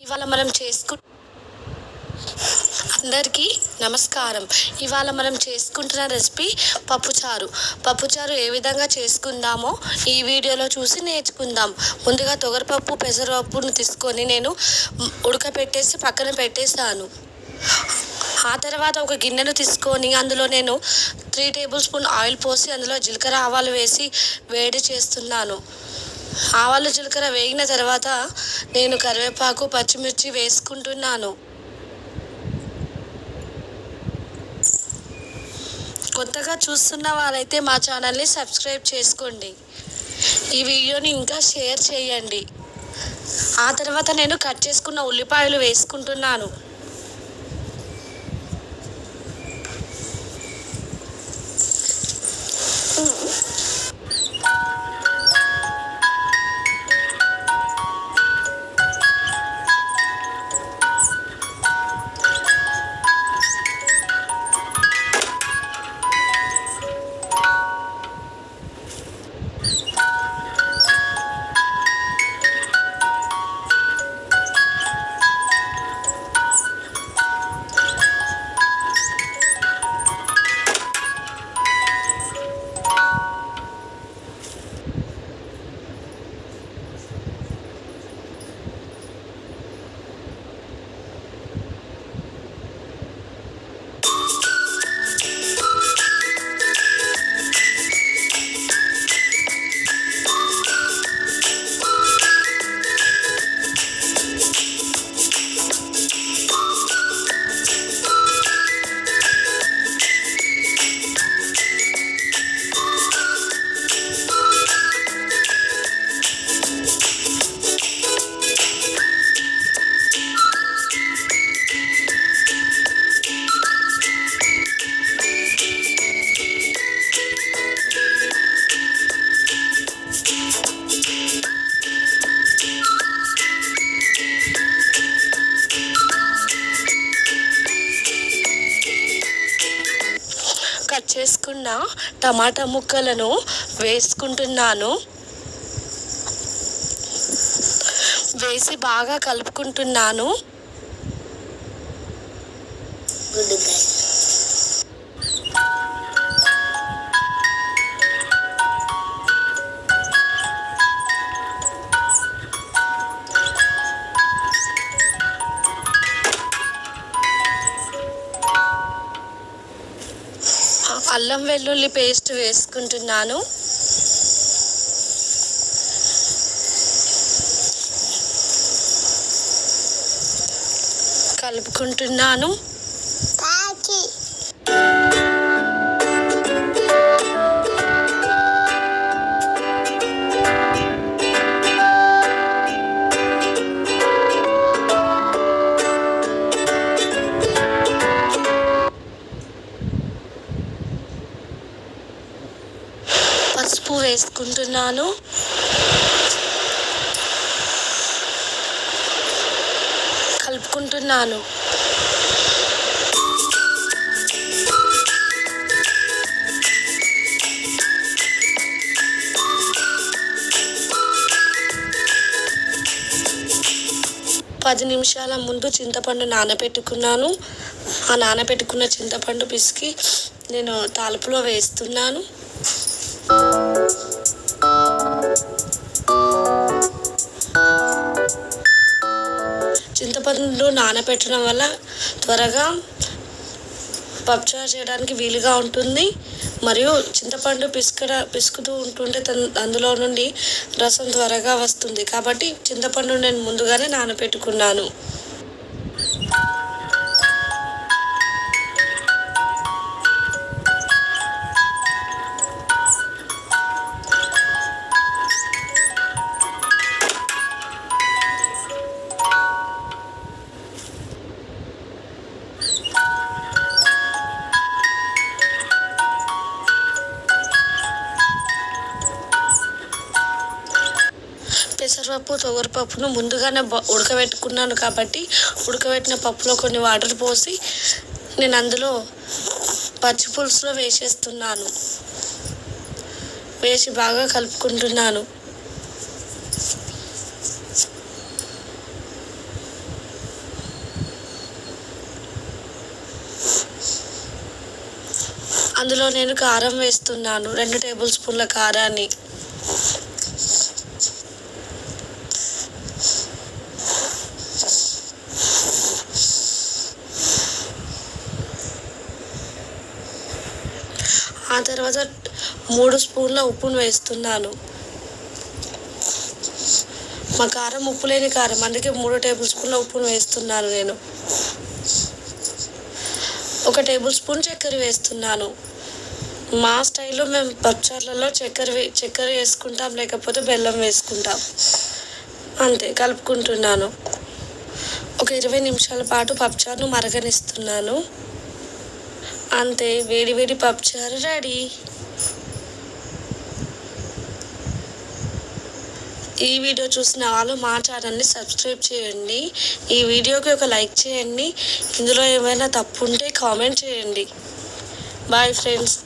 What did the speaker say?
ఇవాళ మనం అందరికీ నమస్కారం. ఇవాళ మనం చేసుకుంటున్న రెసిపీ పప్పుచారు ఏ విధంగా చేసుకుందామో ఈ వీడియోలో చూసి నేర్చుకుందాం. ముందుగా తొగరపప్పు పెసరపప్పును తీసుకొని నేను ఉడకపెట్టేసి పక్కన పెట్టేసాను. ఆ తర్వాత ఒక గిన్నెను తీసుకొని అందులో నేను 3 టేబుల్ స్పూన్ ఆయిల్ పోసి అందులో జీలకర్ర ఆవాలు వేసి వేడి చేస్తున్నాను. ఆవాలు జీలకర్ర వేగిన తర్వాత నేను కరివేపాకు పచ్చిమిర్చి వేసుకుంటున్నాను. కొత్తగా చూస్తున్న వాళ్ళైతే మా ఛానల్ని సబ్స్క్రైబ్ చేసుకోండి. ఈ వీడియోని ఇంకా షేర్ చేయండి. ఆ తర్వాత నేను కట్ చేసుకున్న ఉల్లిపాయలు వేసుకుంటున్నాను. కట్ చేసుకున్న టమాటా ముక్కలను వేసుకుంటున్నాను. వేసి బాగా కలుపుకుంటున్నాను. అల్లం వెల్లుల్లి పేస్ట్ వేసుకుంటున్నాను. కలుపుకుంటున్నాను. పసుపు వేసుకుంటున్నాను. కలుపుకుంటున్నాను. పది నిమిషాల ముందు చింతపండు నానబెట్టుకున్నాను. ఆ నానబెట్టుకున్న చింతపండు పిసికి నేను తాలింపులో వేస్తున్నాను. చింతపండు నానబెట్టడం వల్ల త్వరగా పప్పుచారు చేయడానికి వీలుగా ఉంటుంది. మరియు చింతపండు పిసుకుతూ ఉంటుంటే అందులో నుండి రసం త్వరగా వస్తుంది. కాబట్టి చింతపండు నేను ముందుగానే నానబెట్టుకున్నాను. పెసరపప్పు తొగరపప్పును ముందుగానే ఉడకబెట్టుకున్నాను కాబట్టి ఉడకబెట్టిన పప్పులో కొన్ని వాటర్ పోసి నేను అందులో పచ్చి పులుసులో వేసేస్తున్నాను. వేసి బాగా కలుపుకుంటున్నాను. అందులో నేను కారం వేస్తున్నాను, 2 టేబుల్ స్పూన్ల కారాన్ని. ఆ తర్వాత 3 స్పూన్ల ఉప్పును వేస్తున్నాను. మా కారం ఉప్పు లేని కారం, అందుకే 3 టేబుల్ స్పూన్ల ఉప్పును వేస్తున్నాను నేను. 1 టేబుల్ స్పూన్ చక్కెర వేస్తున్నాను. మా స్టైల్లో మేము పప్పుచారులలో చక్కెర వేసుకుంటాం, లేకపోతే బెల్లం వేసుకుంటాం. అంతే, కలుపుకుంటున్నాను. ఒక 20 నిమిషాల పాటు పప్పుచారును మరగనిస్తున్నాను. అంతే, వేడి వేడి పప్పుచారు రెడీ. ఈ వీడియో చూసిన వాళ్ళు మా ఛానల్ని సబ్స్క్రైబ్ చేయండి. ఈ వీడియోకి ఒక లైక్ చేయండి. ఇందులో ఏమైనా తప్పు ఉంటే కామెంట్ చేయండి. Bye friends.